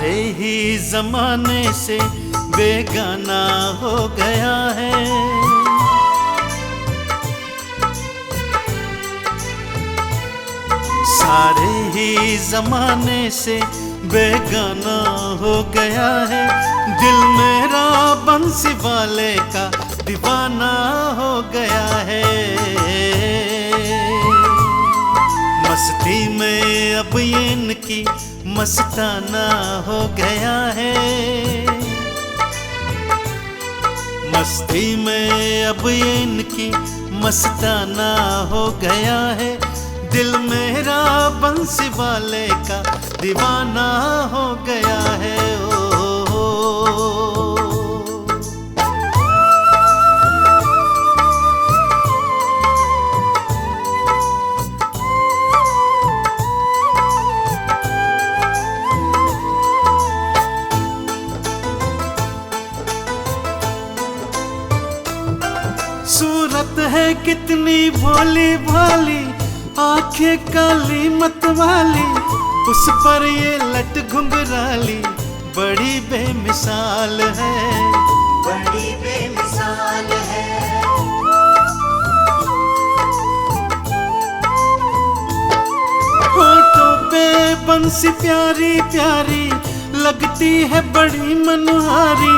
सारे ही जमाने से बेगाना हो गया है। सारे ही जमाने से बेगाना हो गया है। दिल मेरा बंसी वाले का दीवाना हो गया है। मस्ती में अब ये इनकी मस्ताना हो गया है। मस्ती में अब ये इनकी मस्ताना हो गया है। दिल मेरा बंसी वाले का दीवाना हो गया है। सूरत है कितनी भोली भाली, आंखें काली मत वाली, उस पर ये लट घुंघराली बड़ी बेमिसाल है। बड़ी बेमिसाल है। होठों पे बंसी प्यारी प्यारी लगती है बड़ी मनहारी।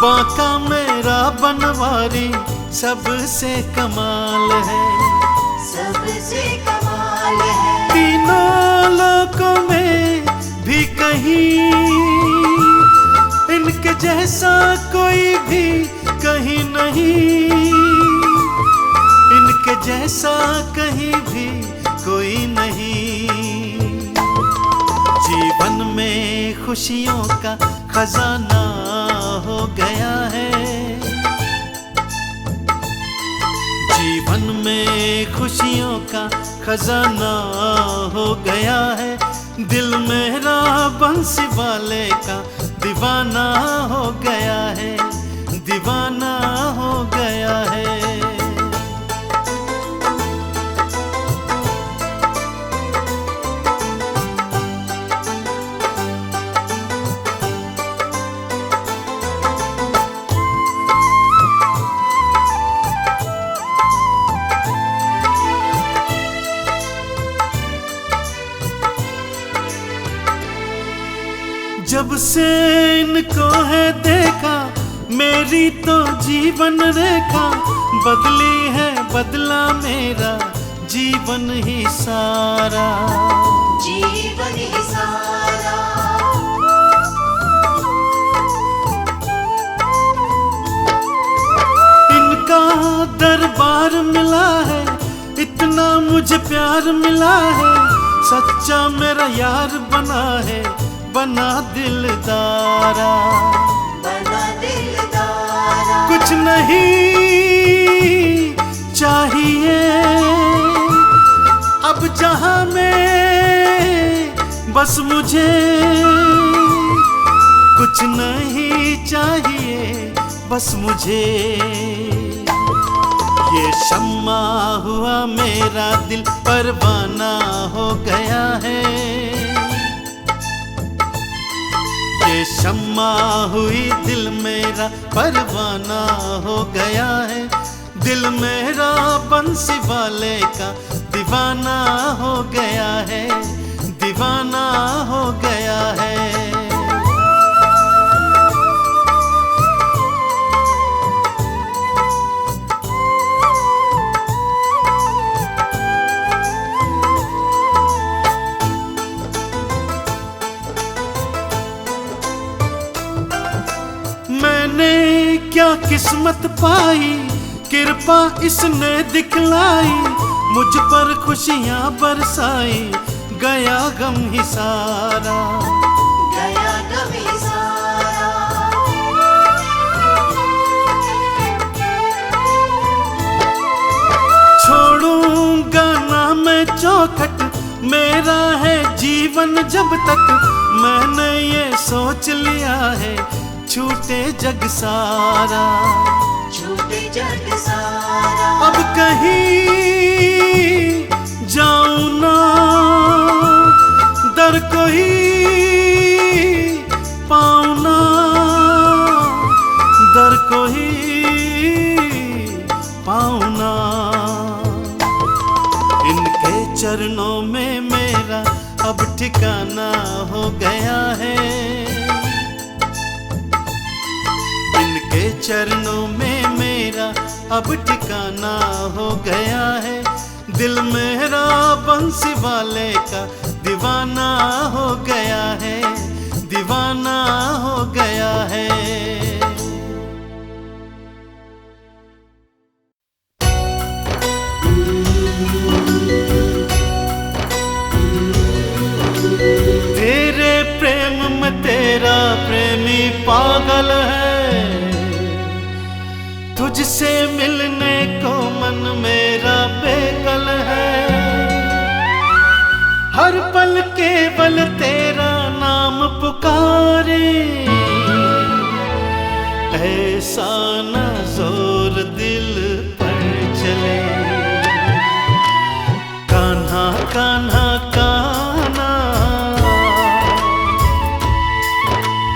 बांका मेरा बनवारी सबसे कमाल है। सबसे कमाल है। तीनों लोकों में भी कहीं इनके जैसा कोई भी कहीं नहीं। इनके जैसा कहीं भी कोई नहीं। जीवन में खुशियों का खजाना हो गया है। जीवन में खुशियों का खजाना हो गया है। दिल मेरा बंसी वाले का दीवाना हो गया है। दीवाना हो गया है। जब से इनको है देखा मेरी तो जीवन रेखा बदली है। बदला मेरा जीवन ही सारा। जीवन ही सारा। इनका दरबार मिला है, इतना मुझे प्यार मिला है। सच्चा मेरा यार बना है, बना दिलदारा। बना दिलदारा। कुछ नहीं चाहिए अब जहां में, बस मुझे कुछ नहीं चाहिए बस मुझे। ये शम्मा हुआ मेरा दिल परवाना हो गया है। ये शम्मा हुई दिल मेरा परवाना हो गया है। दिल मेरा बंसी वाले का दीवाना हो गया है। दीवाना हो गया है। मैंने क्या किस्मत पाई, कृपा इसने दिखलाई। मुझ पर खुशियां बरसाई, गया गम ही सारा। गया गम ही सारा। छोड़ूंगा ना मैं चौखट, मेरा है जीवन जब तक। मैंने ये सोच लिया है, छूटे जग सारा। छूटे जग सारा। अब कहीं जाऊं ना, दर कोई पाऊं ना। इनके चरणों में मेरा अब ठिकाना हो गया है। इनके चरणों में मेरा अब ठिकाना हो गया है। दिल मेरा बंसी वाले का दीवाना हो गया है, दीवाना हो गया है। तेरे प्रेम में तेरा प्रेमी पागल है। तुझसे मिलने को मन मेरा बेकल है। हर पल केवल तेरा नाम पुकारे। ऐसा न जोर दिल पर चले। कान्हा कान्हा कान्हा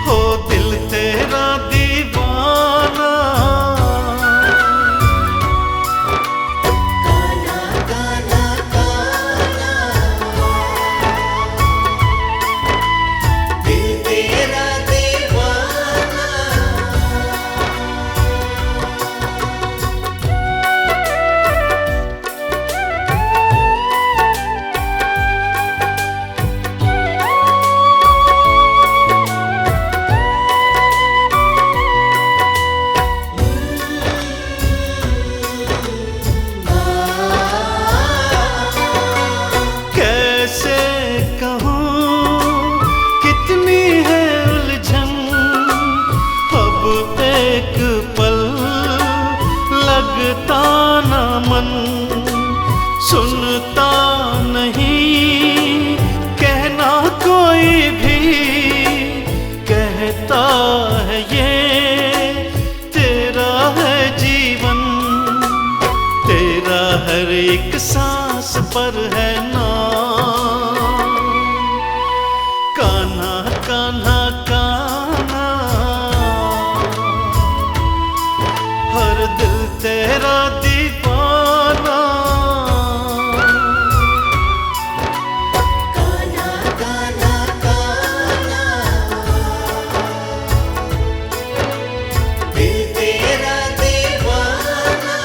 हो दिल तेरा दीवाना। कान्हा कान्हा कान्हा दिल तेरा दीवाना। कैसे कहूँ कितनी है उलझन। अब एक पल लगता न मन। सुनता नहीं कहना कोई भी। कहता है ये तेरा है जीवन। तेरा हर एक सांस पर है नाम। कान्हा कान्हा कान्हा हर दिल तेरा दीवाना। कान्हा कान्हा कान्हा दिल तेरा दीवाना।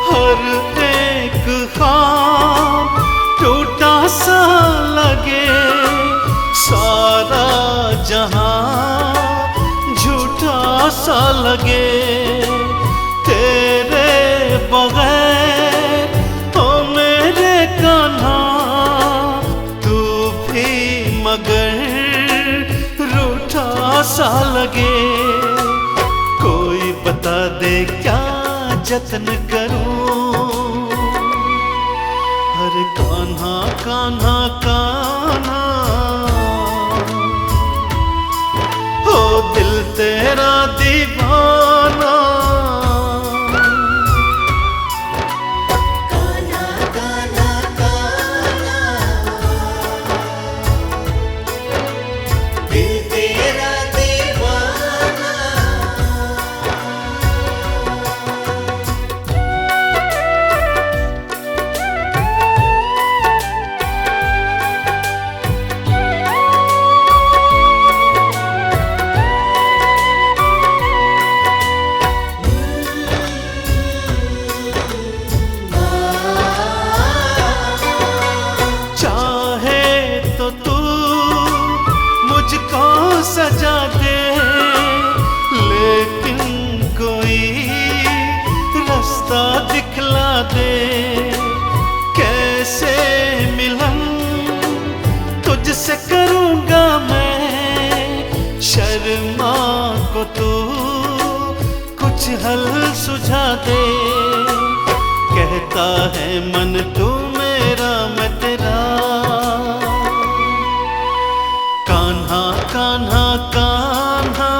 हर एक ख्वाब टूटा सा लगे। सारा जहां झूठा सा लगे। तेरे बगैर ओ मेरे कान्हा तू भी मगर रूठा सा लगे। कोई बता दे क्या जतन करूं। हर कान्हा कान्हा कान्हा हो दिल तेरा दीवाना। कान्हा कान्हा कान्हा दिल तेरा दीवाना। चाहे तो तू मुझको सजा दे। लेकिन कोई रास्ता दिखला दे। कैसे मिलन तुझसे करूंगा मैं। शर्मा को तू कुछ हल सुझा दे। कहता है मन तू मेरा मैं तेरा। कान्हा कान्हा कान्हा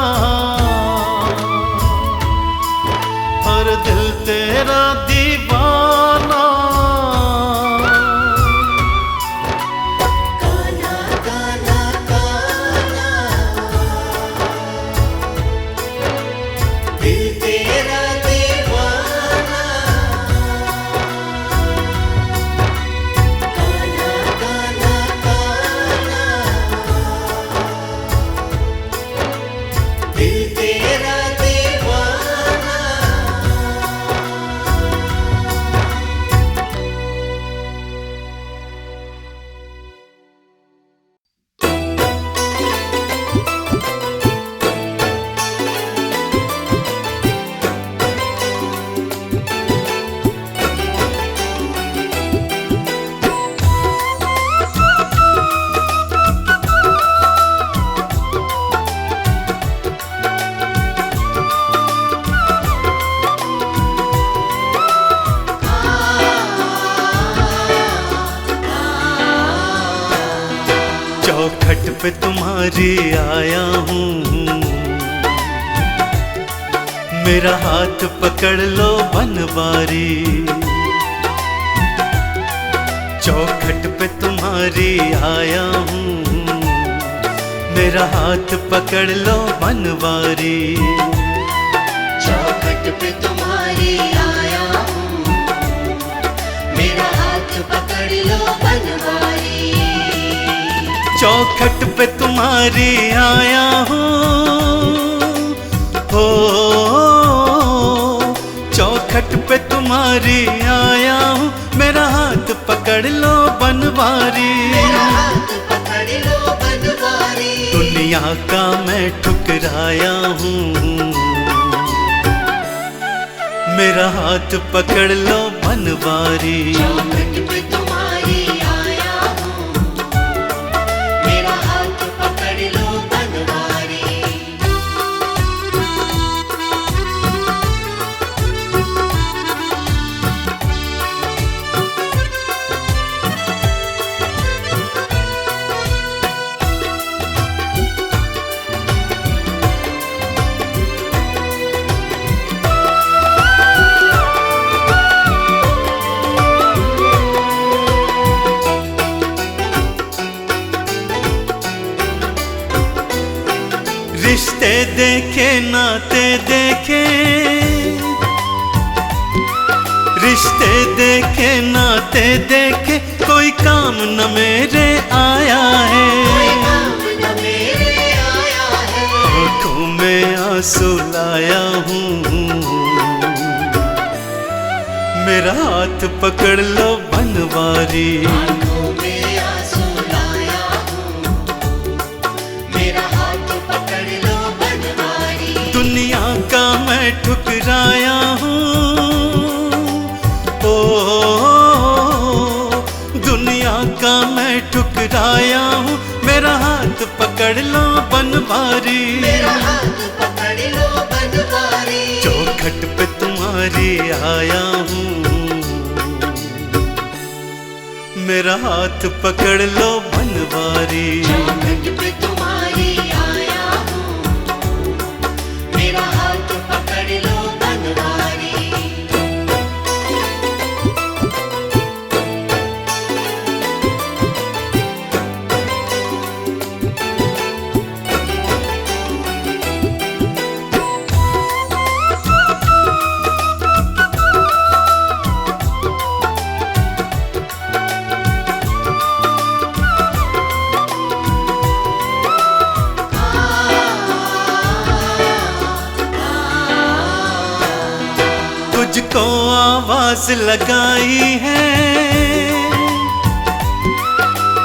हर दिल तेरा दीवाना। कान्हा कान्हा कान्हा दिल तेरा दीवाना। कान्हा कान्हा कान्हा दिल तेरा दीवाना। चौखट पे तुम्हारी आया हूँ, मेरा हाथ पकड़ लो बनवारी। चौखट पे तुम्हारी आया हूँ, मेरा हाथ पकड़ लो बनवारी। चौखट पे तुम्हारी आया हूँ, मेरा हाथ पकड़ लो बनवारी। चौखट पे तुम्हारी आया हूँ, हो चौखट पे तुम्हारी आया हूँ, मेरा हाथ पकड़ लो बनवारी। मेरा हाथ पकड़ लो बनवारी। दुनिया का मैं ठुकराया हूँ, मेरा हाथ पकड़ लो बनवारी। चौखट पे तुम्हारी आया हूँ, मेरा हाथ पकड़ लो बनवारी। रिश्ते देखे नाते देखे, रिश्ते देखे नाते देखे, कोई काम न मेरे आया कोई है। काम न मेरे आया है। आँखों में आंसू लाया हूँ, मेरा हाथ पकड़ लो बनवारी। आँखों में आंसू लाया हूँ, मेरा हाथ पकड़ लो बनवारी। दुनिया का मैं ठुकराया हूँ, ओ दुनिया का मैं ठुकराया हूँ, मेरा हाथ पकड़ लो बनवारी। मेरा हाथ पकड़ लो बनवारी। चौखट पे तुम्हारी आया हूँ, मेरा हाथ पकड़ लो बनवारी। चौखट पे तुम्हारी आया हूँ, मेरा हाथ पकड़ लो बनवारी। तुझको आवाज लगाई है,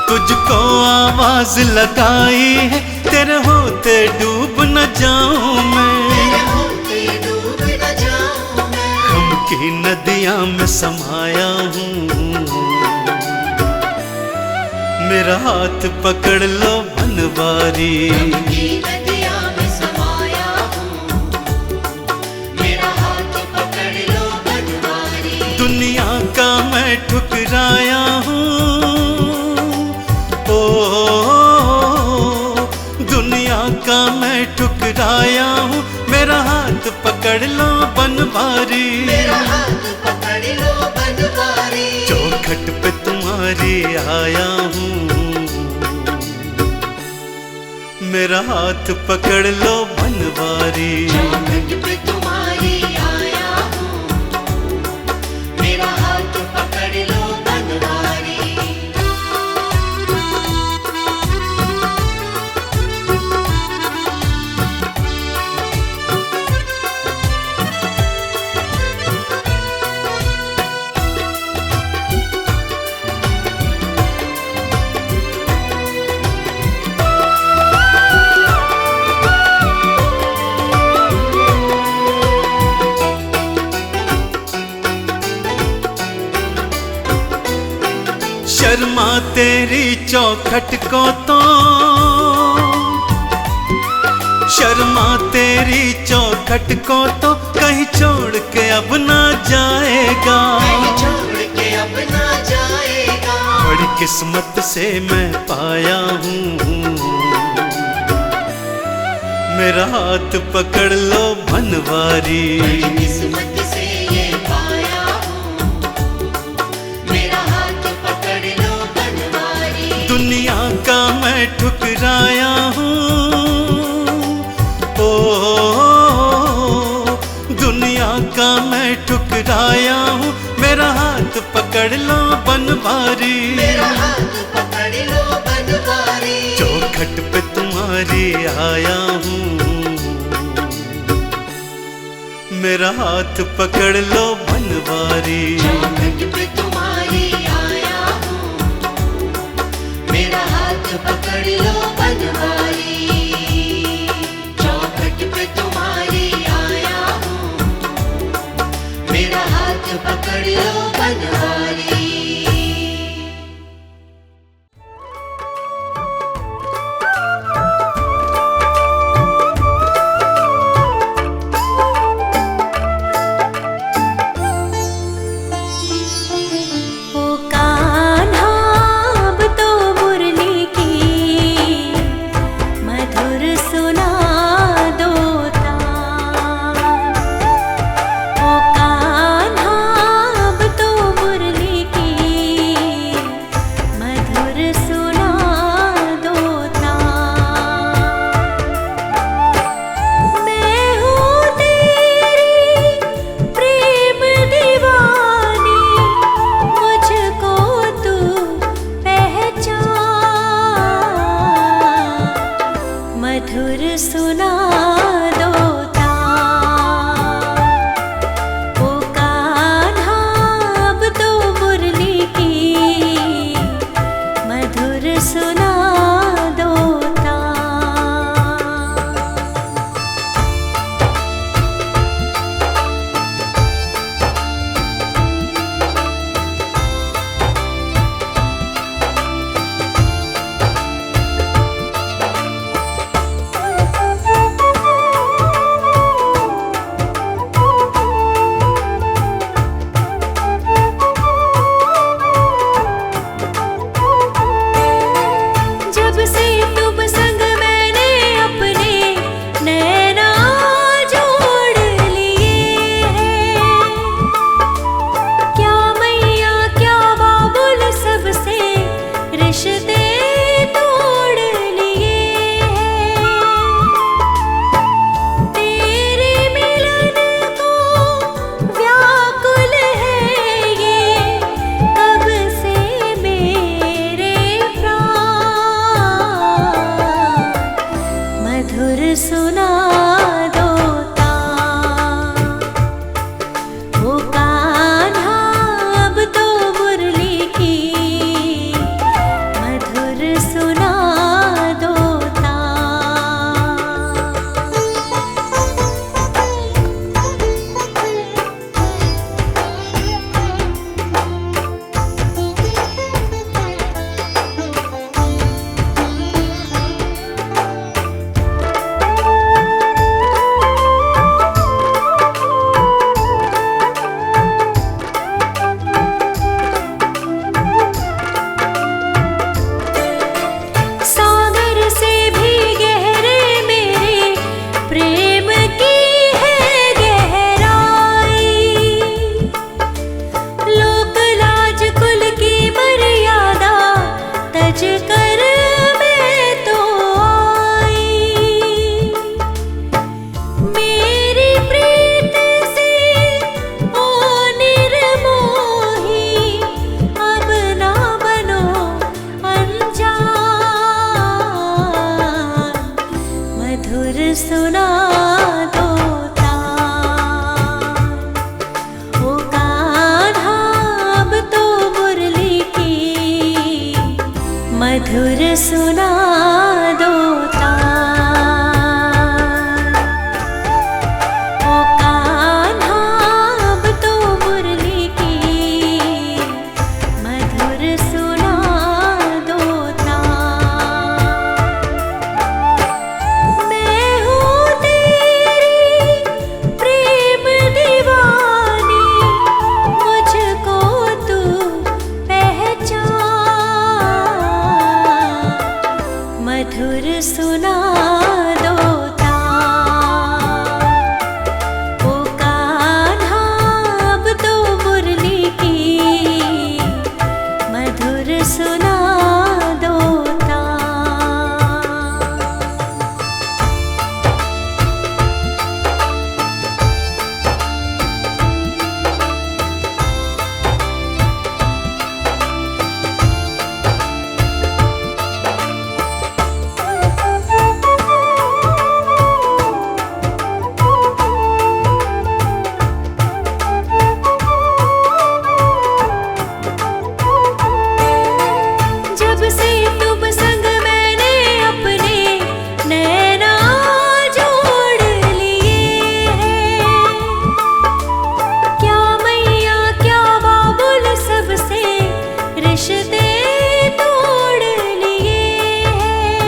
तुझको आवाज लगाई है, तेरे होते डूब न जाऊं मैं। तेरे होते डूब न जाऊं मैं। गम की नदियां में समाया हूँ, मेरा हाथ पकड़ लो बनवारी। की नदियां में समाया हूँ, मेरा हाथ पकड़ लो बनवारी। दुनिया का मैं ठुकराया हूँ, ओ ठुकराया हूँ, मेरा हाथ पकड़ लो बनवारी। मेरा हाथ पकड़ लो बनवारी। चौखट पे तुम्हारी आया हूँ, मेरा हाथ पकड़ लो बनवारी। चौखट पे तुम्हारी आया हूँ, मेरा हाथ पकड़ लो बनवारी। शर्मा तेरी चौखट को तो, शर्मा तेरी चौखट को तो कहीं छोड़ के अब ना जाएगा। कहीं छोड़ के अब ना जाएगा। बड़ी किस्मत से मैं पाया हूँ, मेरा हाथ पकड़ लो बनवारी। बड़ी किस्मत से ये पाया हूँ, मेरा हाथ पकड़ लो बनवारी। दुनिया का मैं ठुकराया हूँ, ओ दुनिया का मैं ठुकराया हूँ, मेरा हाथ पकड़ लो बनवारी। मेरा हाथ पकड़ लो बनवारी। चौखट पे तुम्हारी आया हूँ, मेरा हाथ पकड़ लो बनवारी। चौखट पे तुम्हारी आया हूँ, मेरा हाथ पकड़ लो बनवारी। चौखट पे तुम्हारी आया हूँ, मेरा हाथ पकड़ लो बनवारी। मधुर सुना दो तार। ओ कान्हा अब तो मुरली की मधुर सुना दो तार। ओ कान्हा अब तो मुरली की मधुर सुना दो तार। मैं हूँ तेरी प्रेम दीवानी, मुझको तू पहचान। मधुर सुना दो तार। ओ कान्हा अब तो मुरली की मधुर सुना दो तार। जब से तुम संग मैंने अपने नैना जोड़ लिए हैं, क्या मैया क्या बाबुल सबसे रिश्ते तोड़ लिए हैं।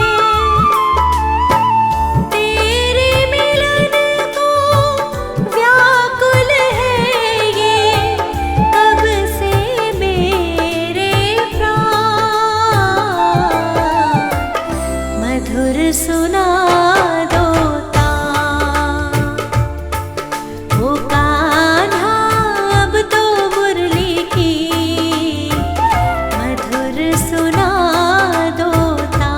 तेरे मिलन को व्याकुल है ये कब से मेरे प्राण। मधुर सुना दो तार। ओ कान्हा अब तो मुरली की मधुर सुना दो तार।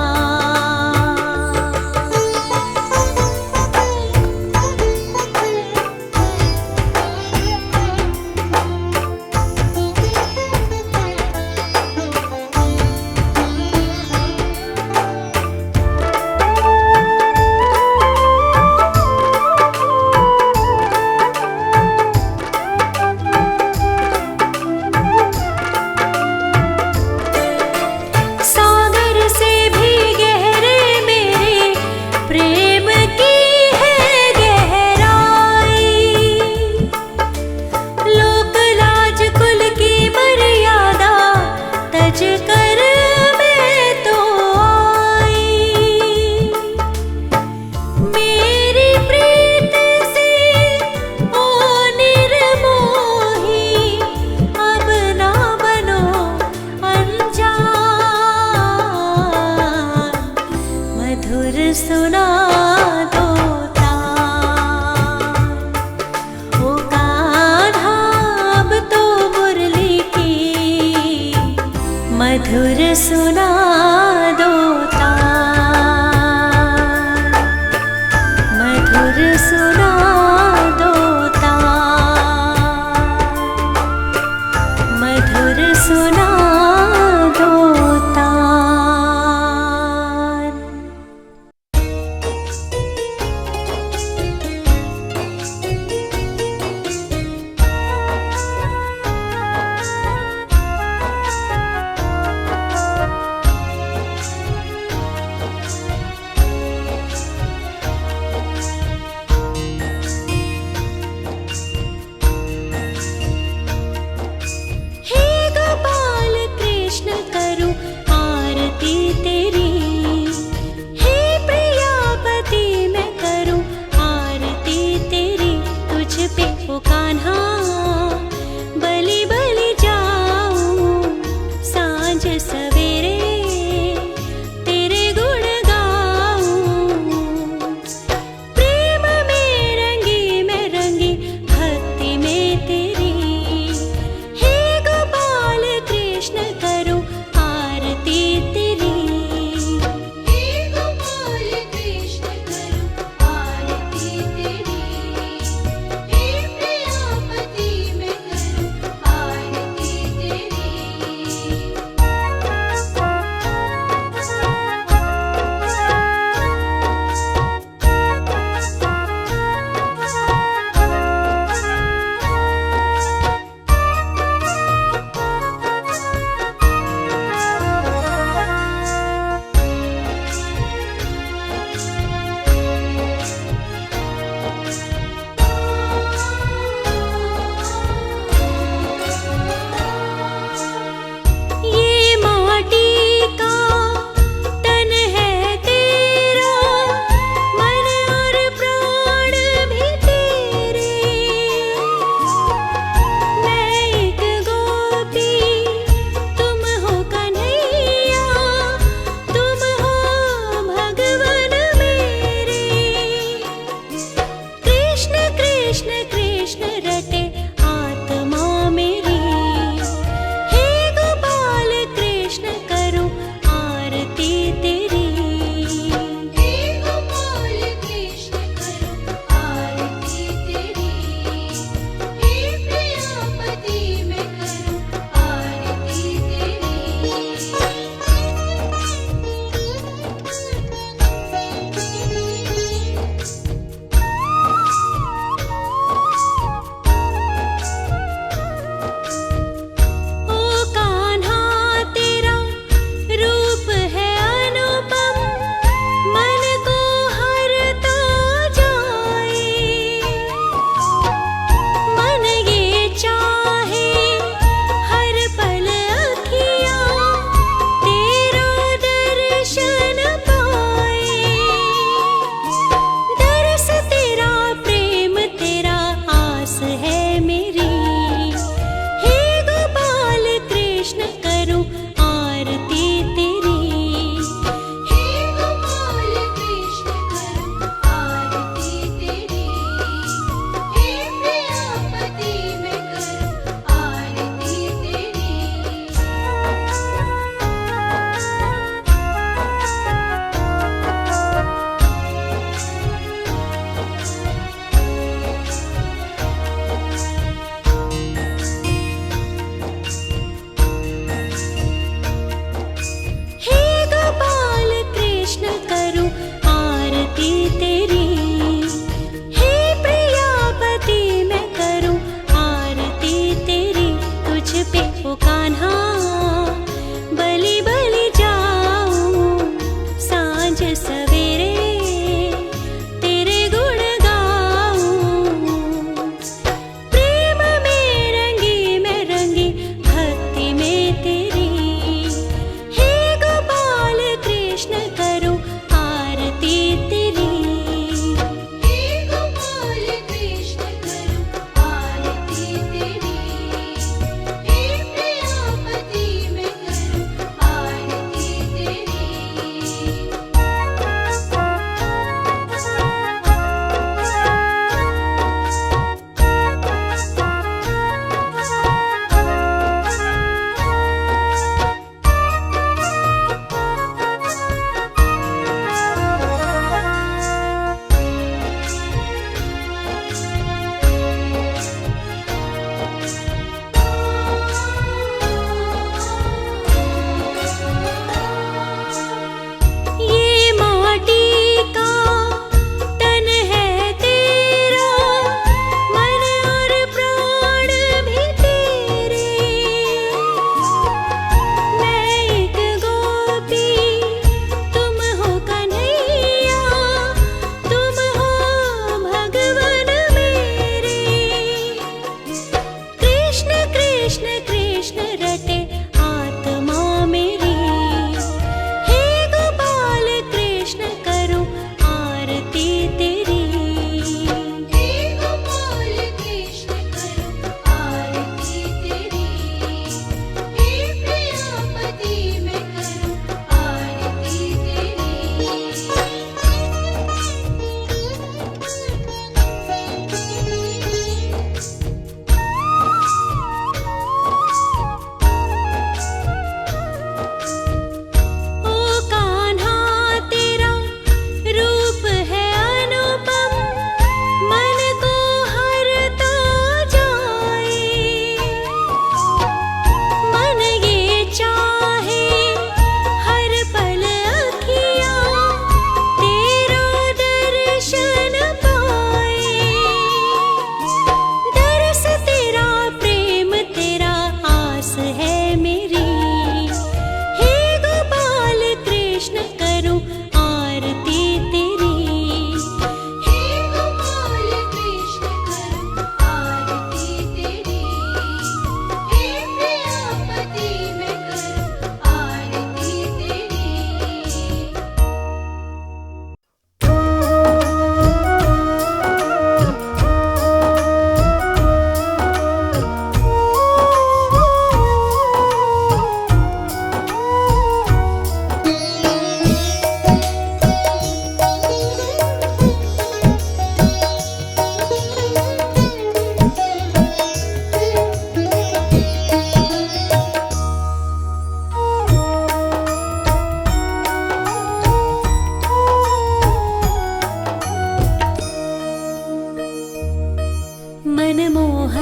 सागर से भी गहरे मेरे प्रेम की है गहराई। लोक लाज कुल की मर्यादा तज कर मैं तो आई। मेरी प्रीत से ओ निर्मोही अब ना बनो अनजान। मधुर सुना दो तार। ओ कान्हा अब तो मुरली की मधुर सुना दो तार। मधुर सुना दो तार। मधुर सुना दो तार।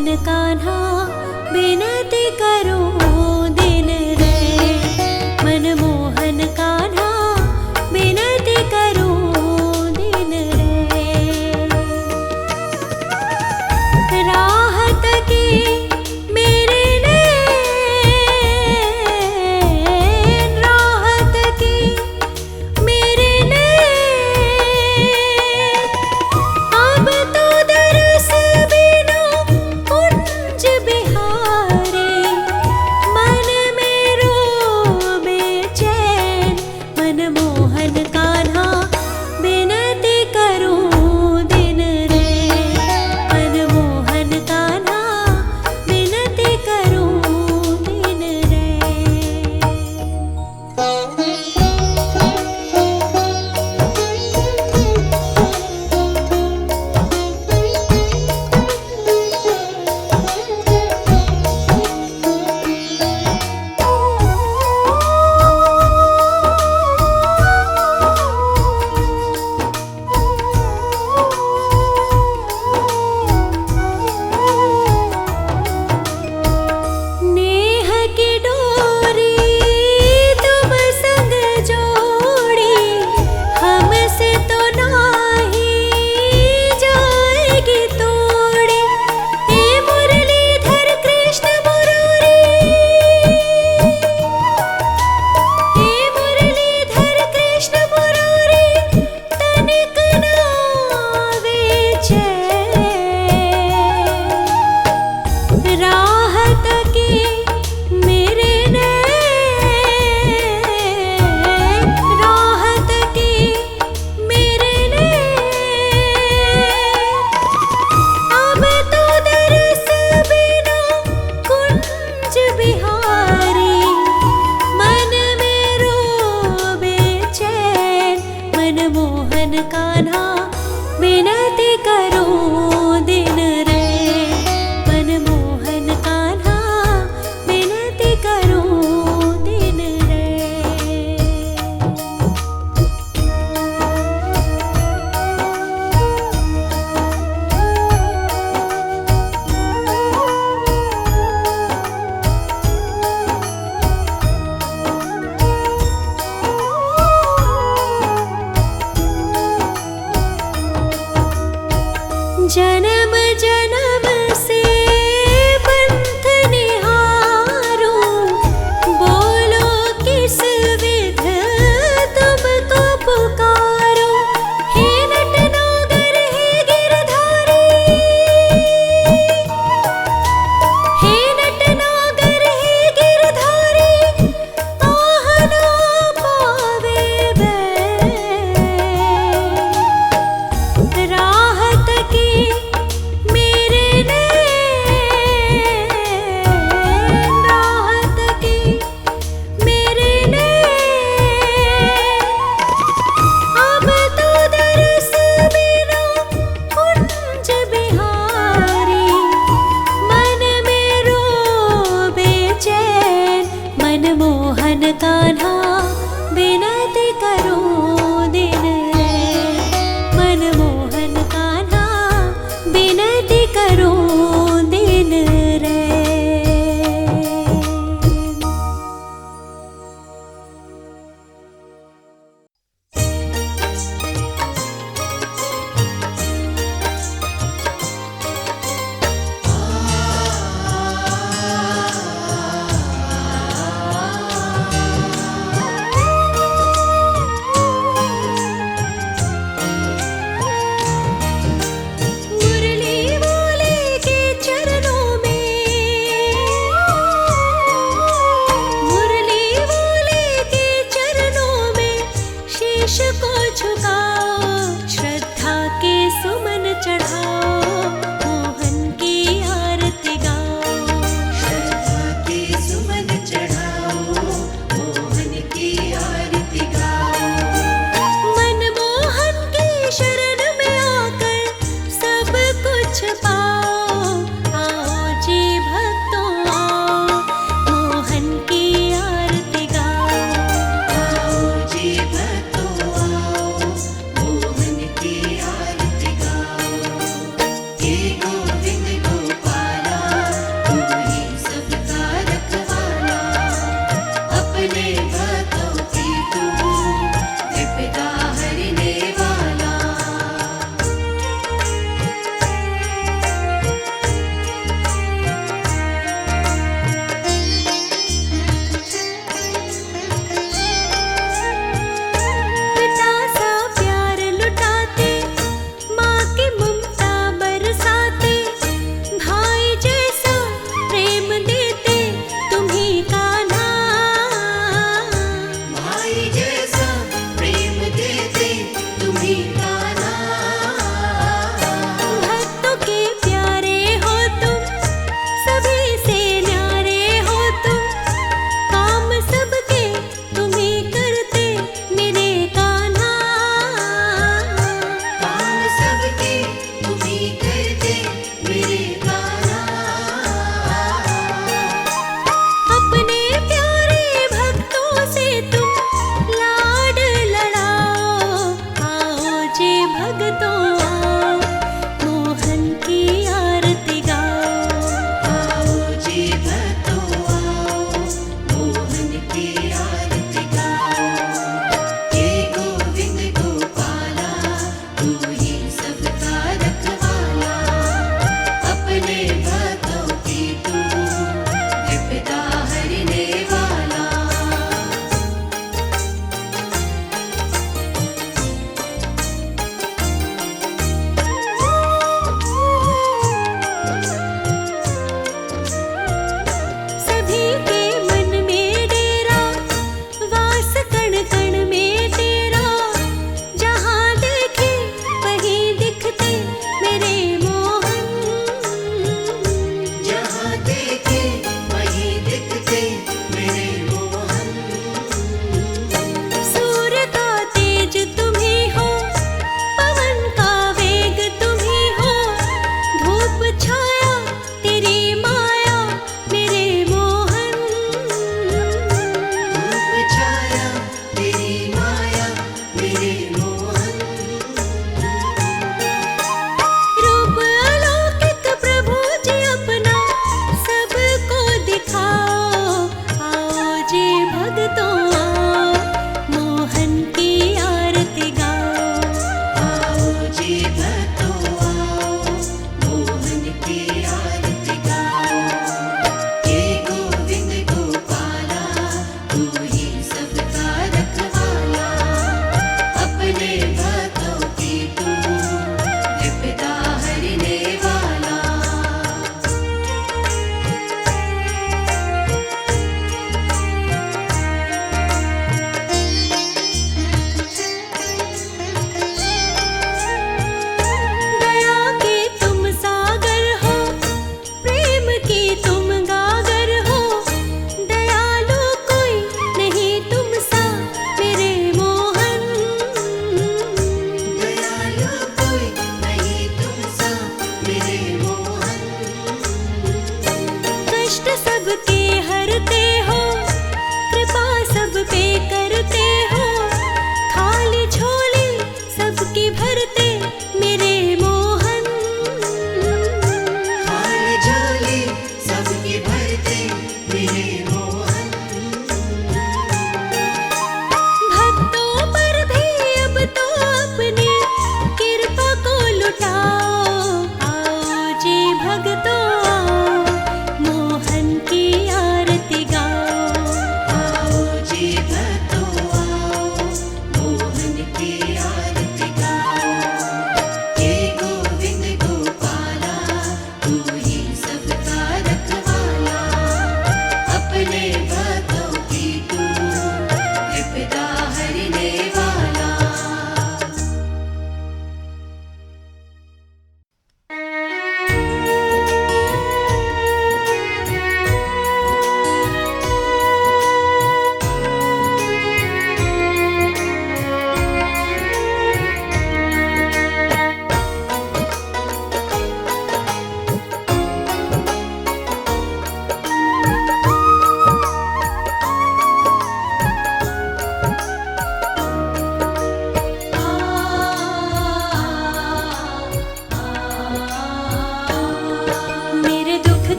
मनमोहन कान्हा विनती करो दिन रे। मनमोहन कान्हा विनती करो दिन रे। राहत की मेरे नैन, राहत की मेरे नैन, अब तो दरस बिना कुंज बिहारी। मन में रोबे चैन, मनमोहन कान्हा विनती करूं दिन रे। मनमोहन कान्हा विनती करूं दिन रे। नेह की डोरी तुम संग जोड़ी, हमसे तो नाही जाएगी तोड़ी। हे मुरलीधर कृष्ण मुरारी, हे मुरलीधर कृष्ण मुरारी, तनिक नावे चैन। राहत की मेरे नैन, राहत की मेरे नैन, अब तो दरस बिना कुंज बिहारी। मन में रोबे चैन, मनमोहन कान्हा विनती करो दिन रे। मनमोहन कान्हा विनती करो दिन रे। जन्म जन्म भक्तों आओ, मोहन की आरती गाओ। आओ जी भक्तों आओ, मोहन की आरती गाओ। हे गोविंद गोपाला, तू ही सबका रखवाला, अपने भक्तों की तू विपदा हरने वाला। सभी के मन में डेरा, वास कण कण में तेरा, जहाँ देखे वहीं दिखते मेरे मोहन। जहाँ देखे वहीं दिखते मेरे मोहन। सूर्य का तेज तुम्ही हो, पवन का वेग तुम्ही हो, धूप छाया तेरी माया मेरे मोहन। धूप छाया तेरी माया मेरे मोहन। रूप अलौकिक प्रभु जी अपना सबको दिखाओ। आओ जी भक्तों आओ, मोहन की आरती गाओ। आओ जी भक्तों आओ, मोहन की आरती गाओ। हे गोविंद गोपाला, तू ही सबका रखवाला, अपने भक्तों की तू विपदा हरने वाला।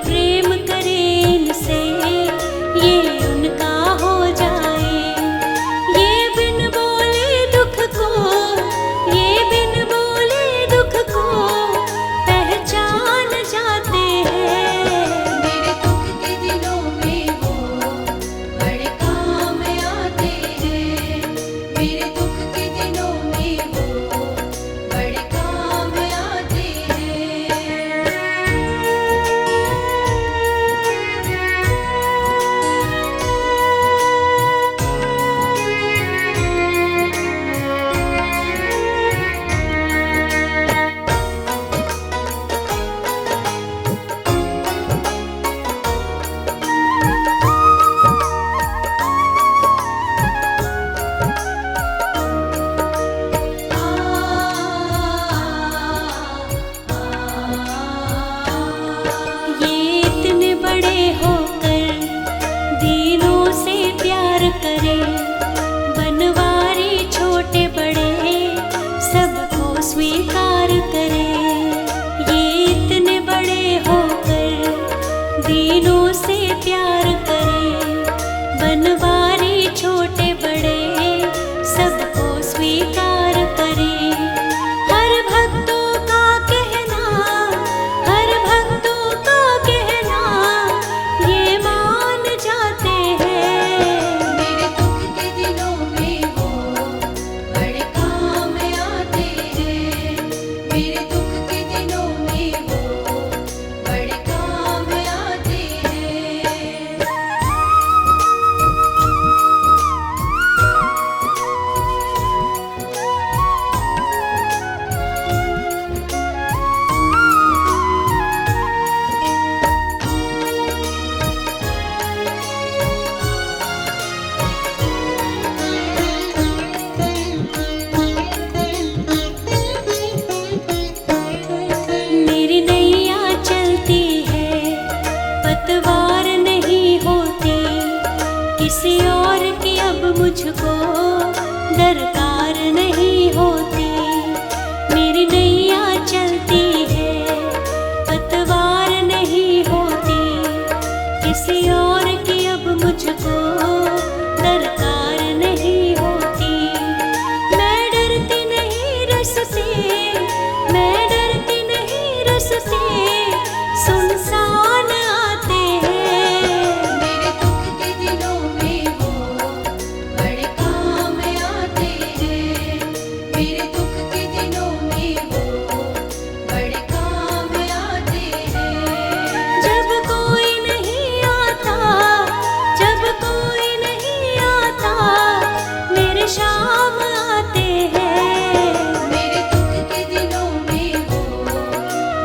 प्रेम करे इनसे ये उनका हो जाए। ये बिन बोले दुख को, ये बिन बोले दुख को पहचान जाते हैं। मेरे दुख के दिनों में वो बड़े काम आते हैं। मेरे दुख के दिनों में वो बड़े काम आते हैं। ये इतने बड़े होकर दीनों से प्यार करे, बनवारी छोटे बड़े सबको स्वीकार करे। ये इतने बड़े होकर दीनों से प्यार करे, बनवारी छोटे बड़े सबको स्वीकार करे। हर भक्तों का कहना, हर भक्तों का कहना ये मान जाते हैं। मेरे दुख के दिनों में वो बड़े काम आते हैं। मेरे दुख के दिनों में वो बड़े काम आते हैं। मेरी नैया चलती है, पतवार नहीं होती, किसी और की अब मुझको दरकार नहीं होती। मेरी नैया चलती है, पतवार नहीं होती, किसी और की अब मुझको दरकार नहीं होती। मैं डरती नहीं रस से, मैं डरती नहीं रस से, सुनसान आते हैं। मेरे दुख के दिनों में वो बड़े काम आते हैं। मेरे दुख के दिनों में वो बड़े काम आते हैं। जब कोई नहीं आता, जब कोई नहीं आता, मेरे शाम आते हैं। मेरे दुख के दिनों में वो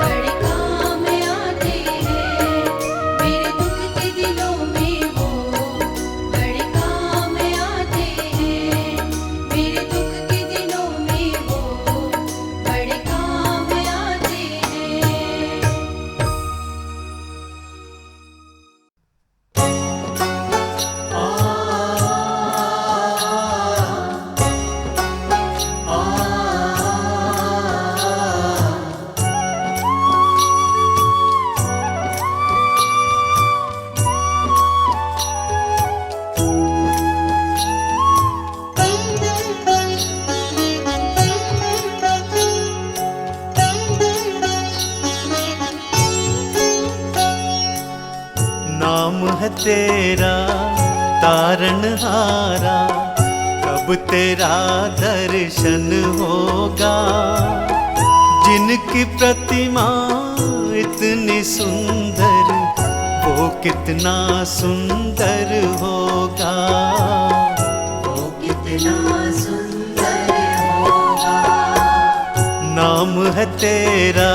बड़े काम आते हैं। मेरे दुख के दिनों में वो बड़े काम आते हैं। मेरे दुख के दिनों में वो बड़े काम आते हैं। नाम है तेरा तारनहारा, कब तेरा दर्शन होगा। जिनकी प्रतिमा इतनी सुंदर, वो कितना सुंदर होगा। वो कितना सुंदर होगा। नाम है तेरा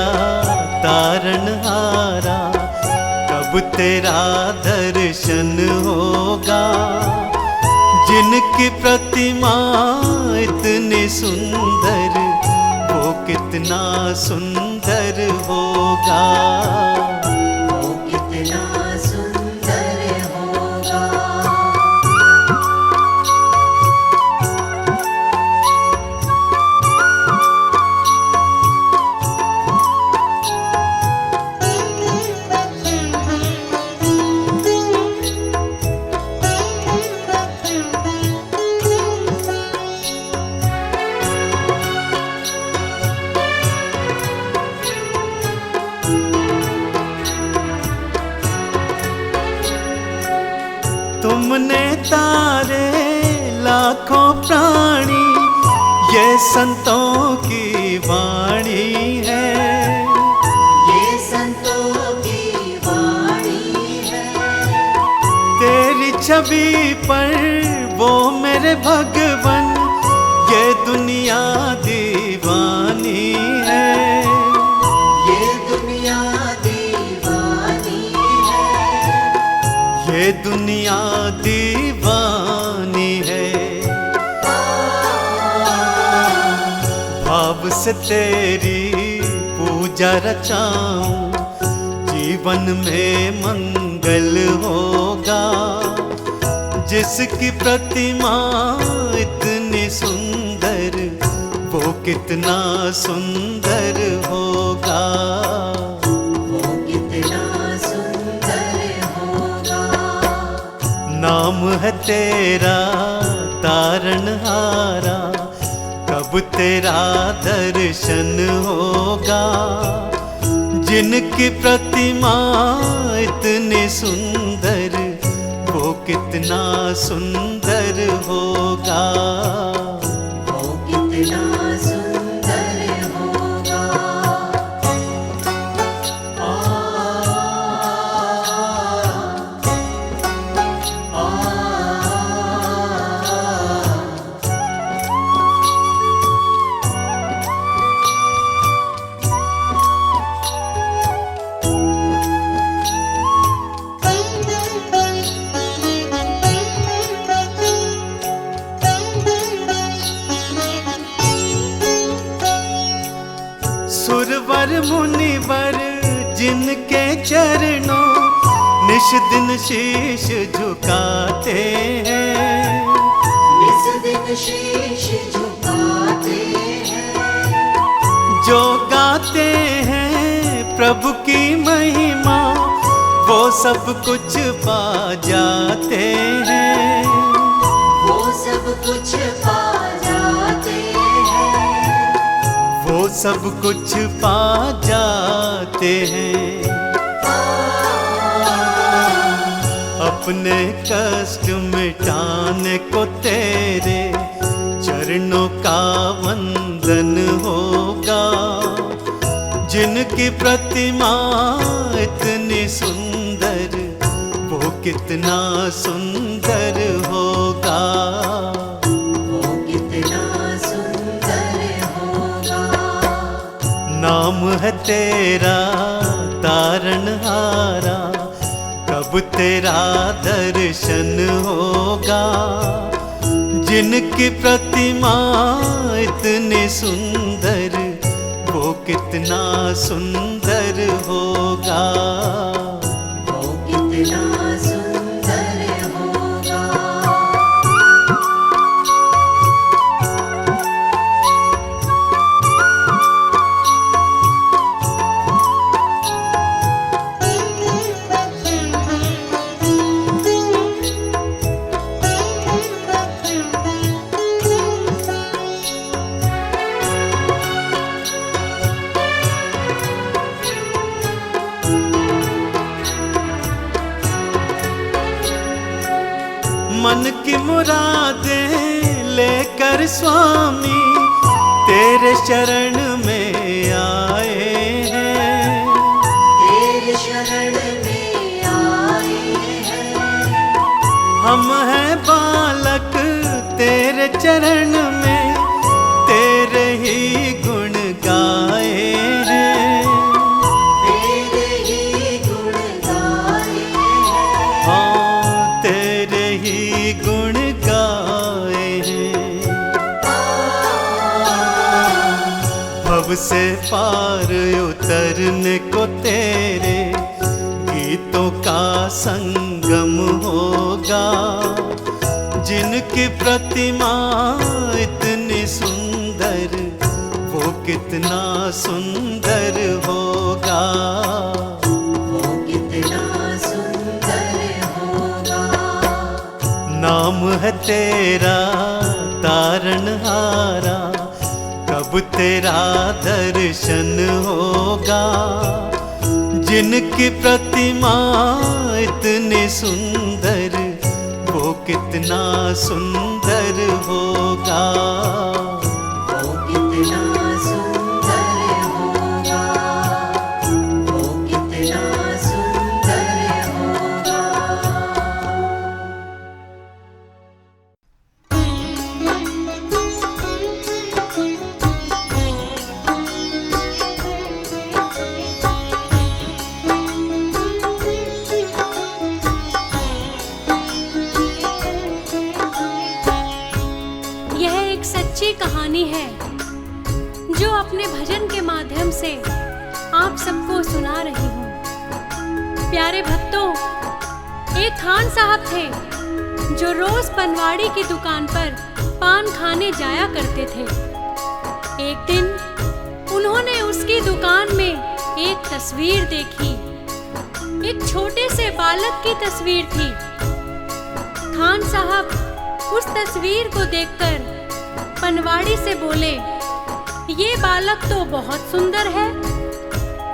तारनहारा, कब तेरा दर्शन होगा। जिनकी प्रतिमा इतनी सुंदर, वो कितना सुंदर होगा। वो कितना सुंदर होगा। ये संतों की वाणी है, ये संतों की वाणी है। तेरी छवि पर वो मेरे भगवन, ये दुनिया दीवानी है, ये दुनिया दीवानी है, ये दुनिया दीवानी है। भाव से तेरी पूजा रचाऊं, जीवन में मंगल होगा। जिसकी प्रतिमा इतनी सुंदर, वो कितना सुंदर होगा, वो कितना सुंदर होगा। नाम है तेरा तारणहारा, कब तेरा दर्शन होगा। जिनकी प्रतिमा इतनी सुंदर, वो कितना सुंदर होगा, वो कितना सुंदर होगा। सुरवर मुनिवर जिनके चरणों निश दिन शीश झुकाते हैं, इस दिन शीश झुकाते हैं। जो गाते हैं प्रभु की महिमा, वो सब कुछ पा जाते हैं, वो सब कुछ पा जाते हैं, वो सब कुछ पा जाते हैं। अपने कष्ट मिटाने को तेरे चरणों का वंदन होगा। जिनकी प्रतिमा इतनी सुंदर, वो कितना सुंदर होगा, वो कितना सुंदर होगा। नाम है तेरा तारणहारा, कब तेरा दर्शन होगा। जिनकी प्रतिमा इतनी सुंदर, वो कितना सुंदर होगा, वो कितना सुंदर होगा। मन की मुरादें लेकर स्वामी तेरे शरण में आए हैं, तेरे शरण में आए हैं। हम हैं बालक तेरे चरण में, तेरे ही गुण गाए हैं, तेरे ही गुण गाए हैं। हाँ तेरे ही गुण गाए हैं। भव से पार उतरने को तेरे गीतों का संगम होगा। जिनकी प्रतिमा इतनी सुंदर, वो कितना सुंदर होगा, वो कितना सुंदर होगा। नाम है तेरा तारणहारा, कब तेरा दर्शन होगा। जिनकी प्रतिमा इतनी सुंदर, वो कितना सुंदर होगा, एक सच्ची कहानी है जो अपने भजन के माध्यम से आप सबको सुना रही हूँ। प्यारे भक्तों, एक खान साहब थे जो रोज पनवाड़ी की दुकान पर पान खाने जाया करते थे। एक दिन उन्होंने उसकी दुकान में एक तस्वीर देखी। एक छोटे से बालक की तस्वीर थी। खान साहब उस तस्वीर को देखकर पनवाड़ी से बोले, ये बालक तो बहुत सुंदर है।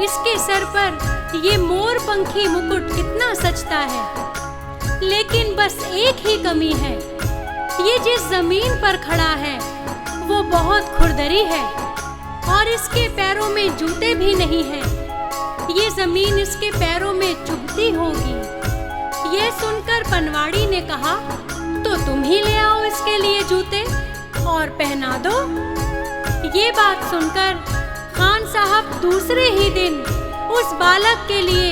इसके सर पर ये मोर पंखी मुकुट कितना सजता है, लेकिन बस एक ही कमी है, ये जिस जमीन पर खड़ा है वो बहुत खुरदरी है और इसके पैरों में जूते भी नहीं हैं। ये जमीन इसके पैरों में चुभती होगी। ये सुनकर पनवाड़ी ने कहा, तो तुम ही ले आओ इसके लिए जूते और पहना दो। ये बात सुनकर खान साहब दूसरे ही दिन उस बालक के लिए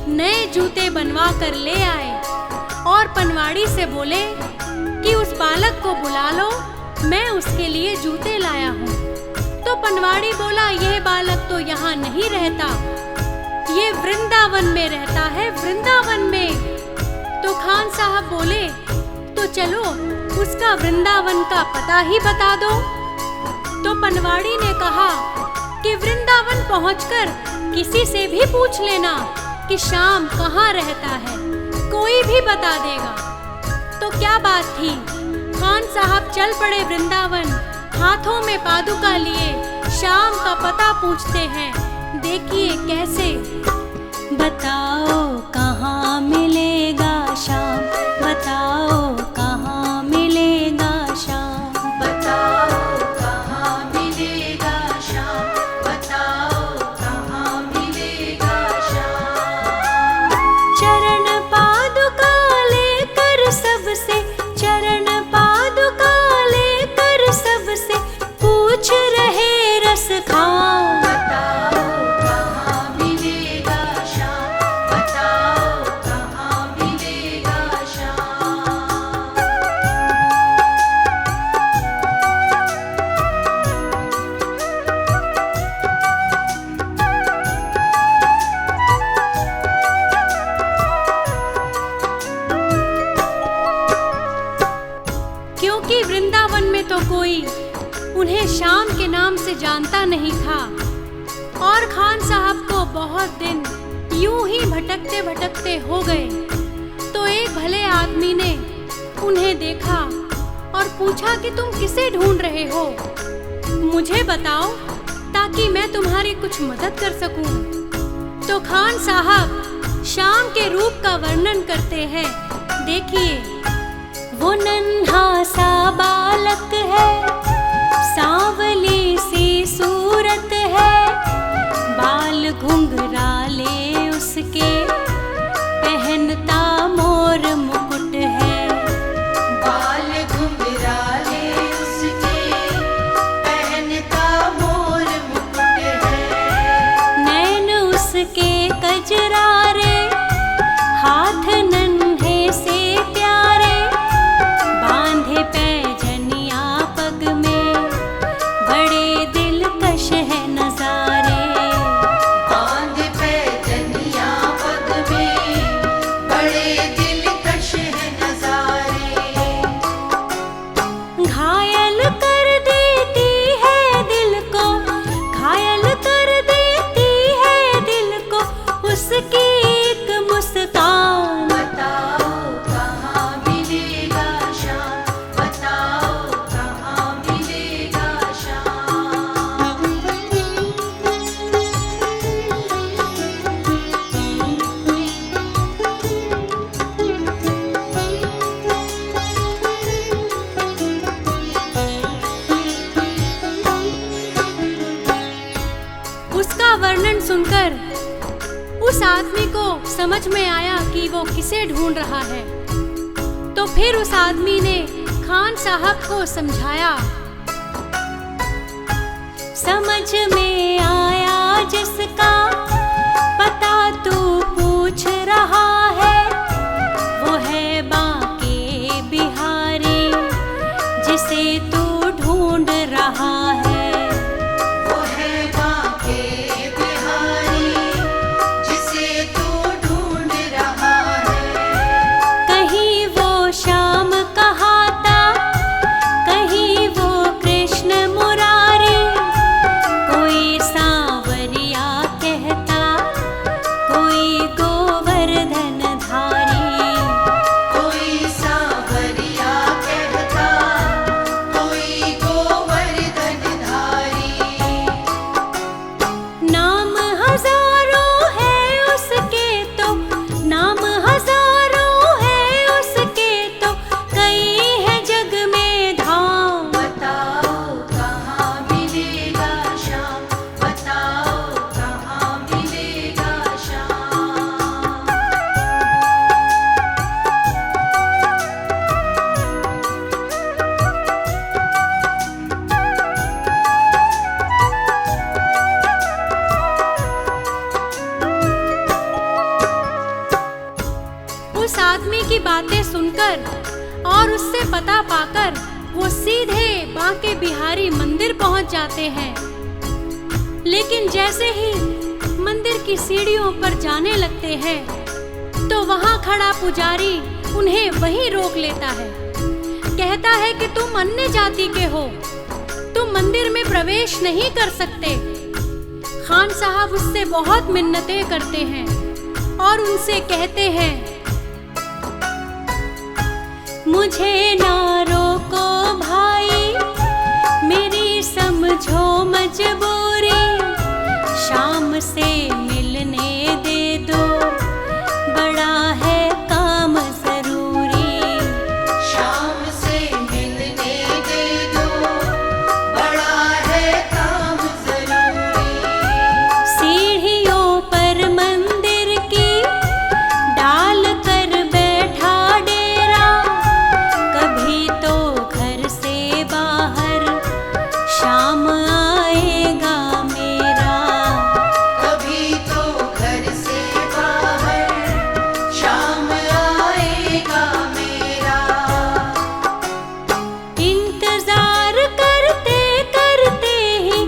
नए जूते बनवा कर ले आए और पनवाड़ी से बोले कि उस बालक को बुला लो, मैं उसके लिए जूते लाया हूँ। तो पनवाड़ी बोला, यह बालक तो यहाँ नहीं रहता, ये वृंदावन में रहता है, वृंदावन में। तो खान साहब बोले, तो चलो उसका वृंदावन का पता ही बता दो। तो पनवाड़ी ने कहा कि वृंदावन पहुंचकर किसी से भी पूछ लेना कि श्याम कहाँ रहता है, कोई भी बता देगा। तो क्या बात थी, खान साहब चल पड़े वृंदावन, हाथों में पादुका लिए श्याम का पता पूछते हैं। देखिए कैसे। बताओ कहाँ मिलेगा श्याम, बताओ कहाँ मिलेगा श्याम, बताओ कहाँ मिलेगा श्याम, बताओ कहाँ मिलेगा श्याम। चरण पादुका लेकर सबसे, चरण पादुका लेकर सबसे पूछ रहे रस खान। बताओ कहाँ मिलेगा श्याम, बताओ कहाँ मिलेगा श्याम। क्योंकि वृंदावन में तो कोई उन्हें श्याम के नाम से जानता नहीं था और खान साहब को बहुत दिन यूं ही भटकते भटकते हो गए। तो एक भले आदमी ने उन्हें देखा और पूछा कि तुम किसे ढूंढ रहे हो, मुझे बताओ ताकि मैं तुम्हारी कुछ मदद कर सकूं। तो खान साहब श्याम के रूप का वर्णन करते हैं। देखिए, वो नन्हा सा बालक है, सांवली सी सूरत है, बाल घुंघराले उसके, पहनता मोर मुकुट है। बाल घुंघराले उसके, पहनता मोर मुकुट है। नैन उसके कजरारे, हाथ नन्हे से प्यारे, बांधे पैजनिया पग में, बड़े दिलकश है नजारे। बांध पैजनिया पग में, बड़े दिलकश है नजारे। घायल कर देती है दिल को, घायल कर देती है दिल को उसकी एक मुस्कान। बताओ कहाँ मिलेगा श्याम, बताओ कहाँ मिलेगा श्याम। उसका वर्णन सुनकर उस आदमी को समझ में आया कि वो किसे ढूंढ रहा है। तो फिर उस आदमी ने खान साहब को समझाया। समझ में आया जिसका पता तू पूछ रहा है, वो है बांके बिहारी जिसे तू ढूंढ बातें सुनकर और उससे पता पाकर वो सीधे बांके बिहारी मंदिर पहुंच जाते हैं। लेकिन जैसे ही मंदिर की सीढ़ियों पर जाने लगते हैं तो वहां खड़ा पुजारी उन्हें वहीं रोक लेता है। कहता है कि तुम अन्य जाति के हो, तुम मंदिर में प्रवेश नहीं कर सकते। खान साहब उससे बहुत मिन्नतें करते हैं और उनसे कहते हैं, मुझे ना रोको भाई, मेरी समझो मजबूरी, शाम से मिलने दे दो, बड़ा है काम जरूरी। शाम से मिलने दे दो, बड़ा है काम जरूरी। सीढ़ियों पर मंदिर की डाल कर बैठा डेरा, कभी तो घर से बाहर शाम आएगा मेरा। कभी तो घर से बाहर शाम आएगा मेरा। इंतजार करते करते ही,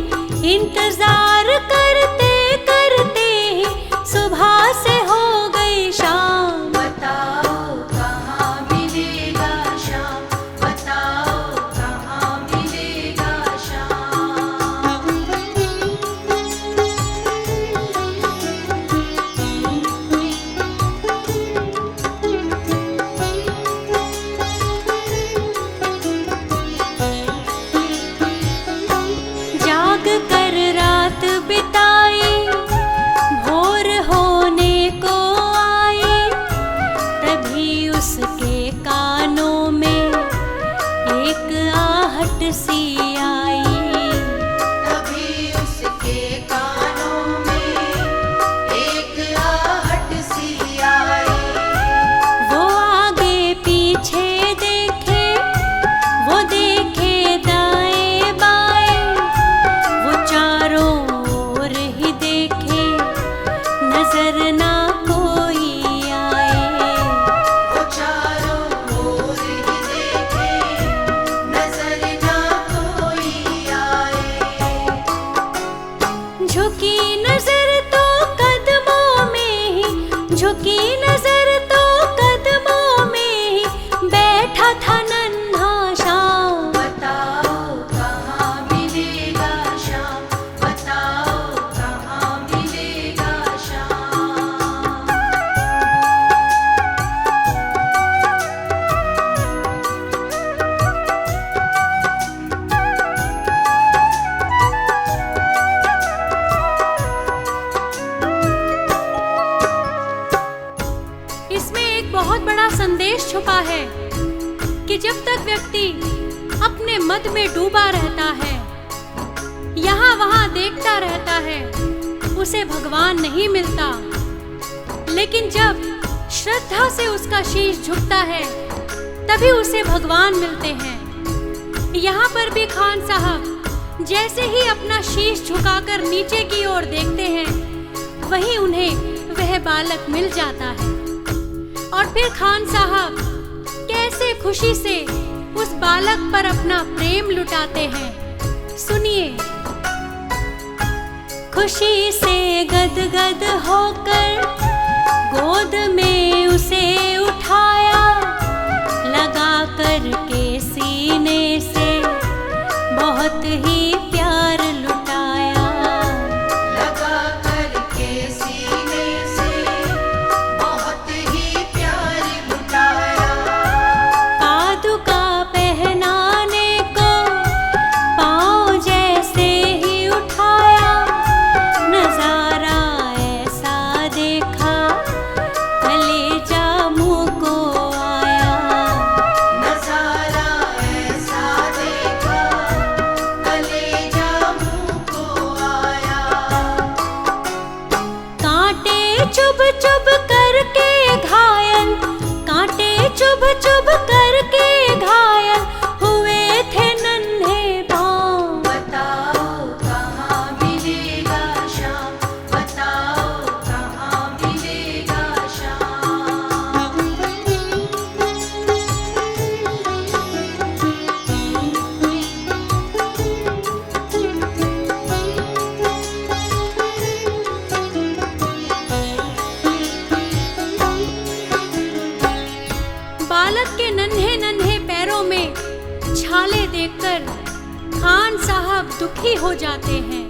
इंतजार करते करते ही सुबह से हो गई शाम। बताओ कहाँ मिलेगा शाम, बताओ कहाँ मिलेगा शाम। जाग कर रात बिताई, भोर होने को आई, तभी उसके कानों में एक आहट सी आई। तभी उसके कानों में एक आहट सी आई। वो आगे पीछे देखे, वो देखे दाएं बाएं, वो चारों ओर ही देखे, नजर ना कोई आए। वो चारों ओर ही देखे, नजर ना कोई आए। झुकी नजर तो कदमों में ही, झुकी नजर तो कदमों में ही बैठा था नन्हा शाम। बताओ कहाँ मिलेगा शाम, बताओ कहाँ मिलेगा शाम। इसमें एक बहुत बड़ा संदेश छुपा है कि जब तक व्यक्ति अपने मत में डूबा रहता है, यहाँ वहाँ देखता रहता है, उसे भगवान नहीं मिलता। लेकिन जब श्रद्धा से उसका शीश झुकता है, तभी उसे भगवान मिलते हैं। यहाँ पर भी खान साहब जैसे ही अपना शीश झुकाकर नीचे की ओर देखते हैं, वहीं उन्हें वह बालक मिल जाता है। और फिर खान साहब कैसे खुशी से उस बालक पर अपना प्रेम लुटाते हैं, सुनिए। खुशी से गदगद होकर गोद में उसे उठाया, लगा कर के सीने से बहुत ही प्यार लुटाया। लगा कर के सीने से बहुत ही प्यार लुटाया। पादुका पहनाने को पाँव जैसे ही उठाया, नजारा ऐसा देखा कलेजा मुँह को आया। नजारा ऐसा देखा साहब दुखी हो जाते हैं,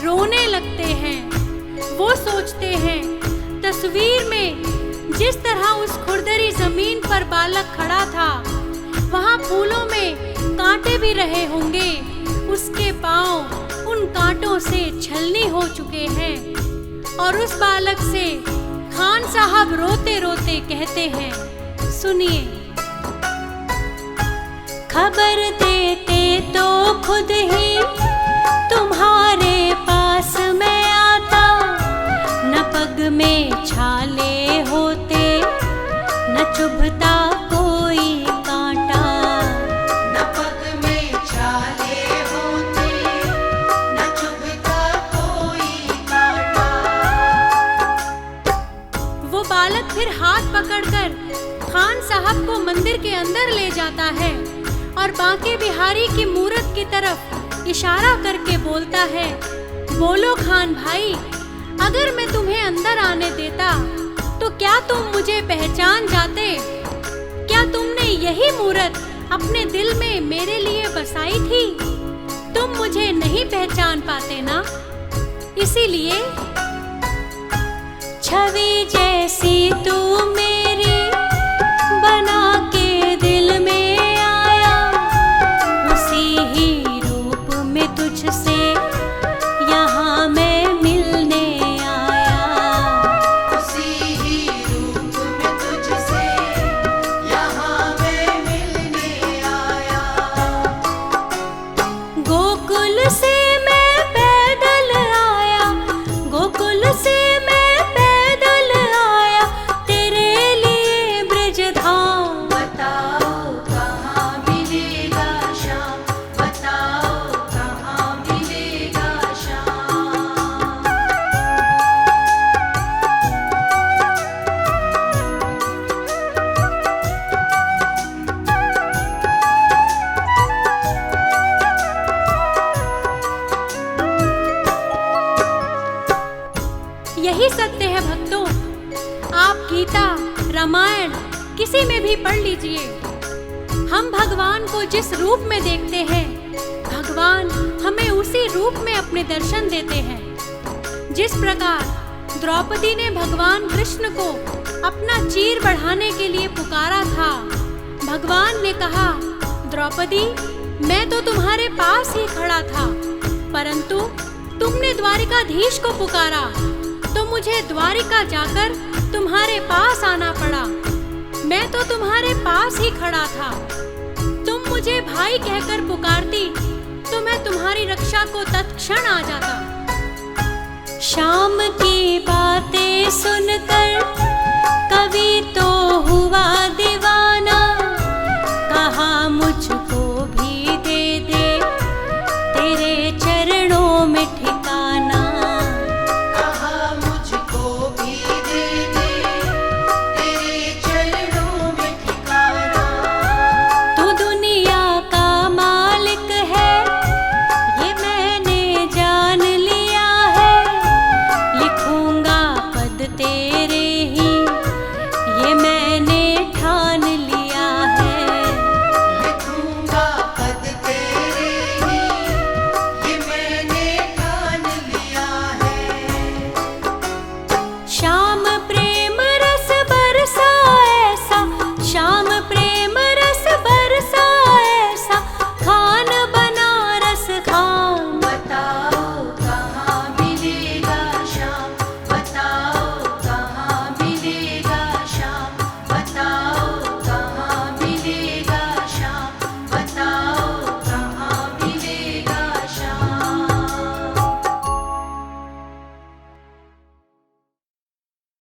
रोने लगते हैं। वो सोचते हैं तस्वीर में जिस तरह उस खुरदरी जमीन पर बालक खड़ा था, वहाँ फूलों में कांटे भी रहे होंगे। उसके पांव उन कांटों से छलनी हो चुके हैं। और उस बालक से खान साहब रोते रोते कहते हैं, सुनिए। खबर देते तो खुद ही तुम्हारे पास मैं आता, न पग में छाले होते न चुभता कोई कांटा। न पग में छाले होते न चुभता कोई कांटा। वो बालक फिर हाथ पकड़कर खान साहब को मंदिर के अंदर ले जाता है और बांके बिहारी की मूरत की तरफ इशारा करके बोलता है, बोलो खान भाई, अगर मैं तुम्हें अंदर आने देता तो क्या तुम मुझे पहचान जाते? क्या तुमने यही मूरत अपने दिल में मेरे लिए बसाई थी? तुम मुझे नहीं पहचान पाते ना? इसीलिए छवि जैसी तू मेरी बना के दिल में आया, उसी ही रूप में तुझसे यहाँ मैं मिलने आया। उसी ही रूप में तुझसे यहाँ मैं मिलने आया। गोकुल से मैं पैदल आया, गोकुल से मैं पैदल आया, तेरे लिए ब्रजधाम। बताओ कहाँ मिलेगा श्याम, बताओ कहाँ मिलेगा श्याम। यही सत्य है भक्तों। आप गीता, रामायण किसी में भी पढ़ लीजिए। हम भगवान को जिस रूप में देखते हैं, भगवान हमें उसी रूप में अपने दर्शन देते हैं। जिस प्रकार द्रौपदी ने भगवान कृष्ण को अपना चीर बढ़ाने के लिए पुकारा था, भगवान ने कहा, द्रौपदी, मैं तो तुम्हारे पास ही खड़ा था, परंतु तुमने द्वारिकाधीश को पुकारा तो मुझे द्वारिका जाकर तुम्हारे पास आना पड़ा। मैं तो तुम्हारे पास ही खड़ा था। तुम मुझे भाई कहकर पुकारती तो मैं तुम्हारी रक्षा को तत्क्षण आ जाता। शाम की बातें सुनकर कवि तो हुआ दीवाना।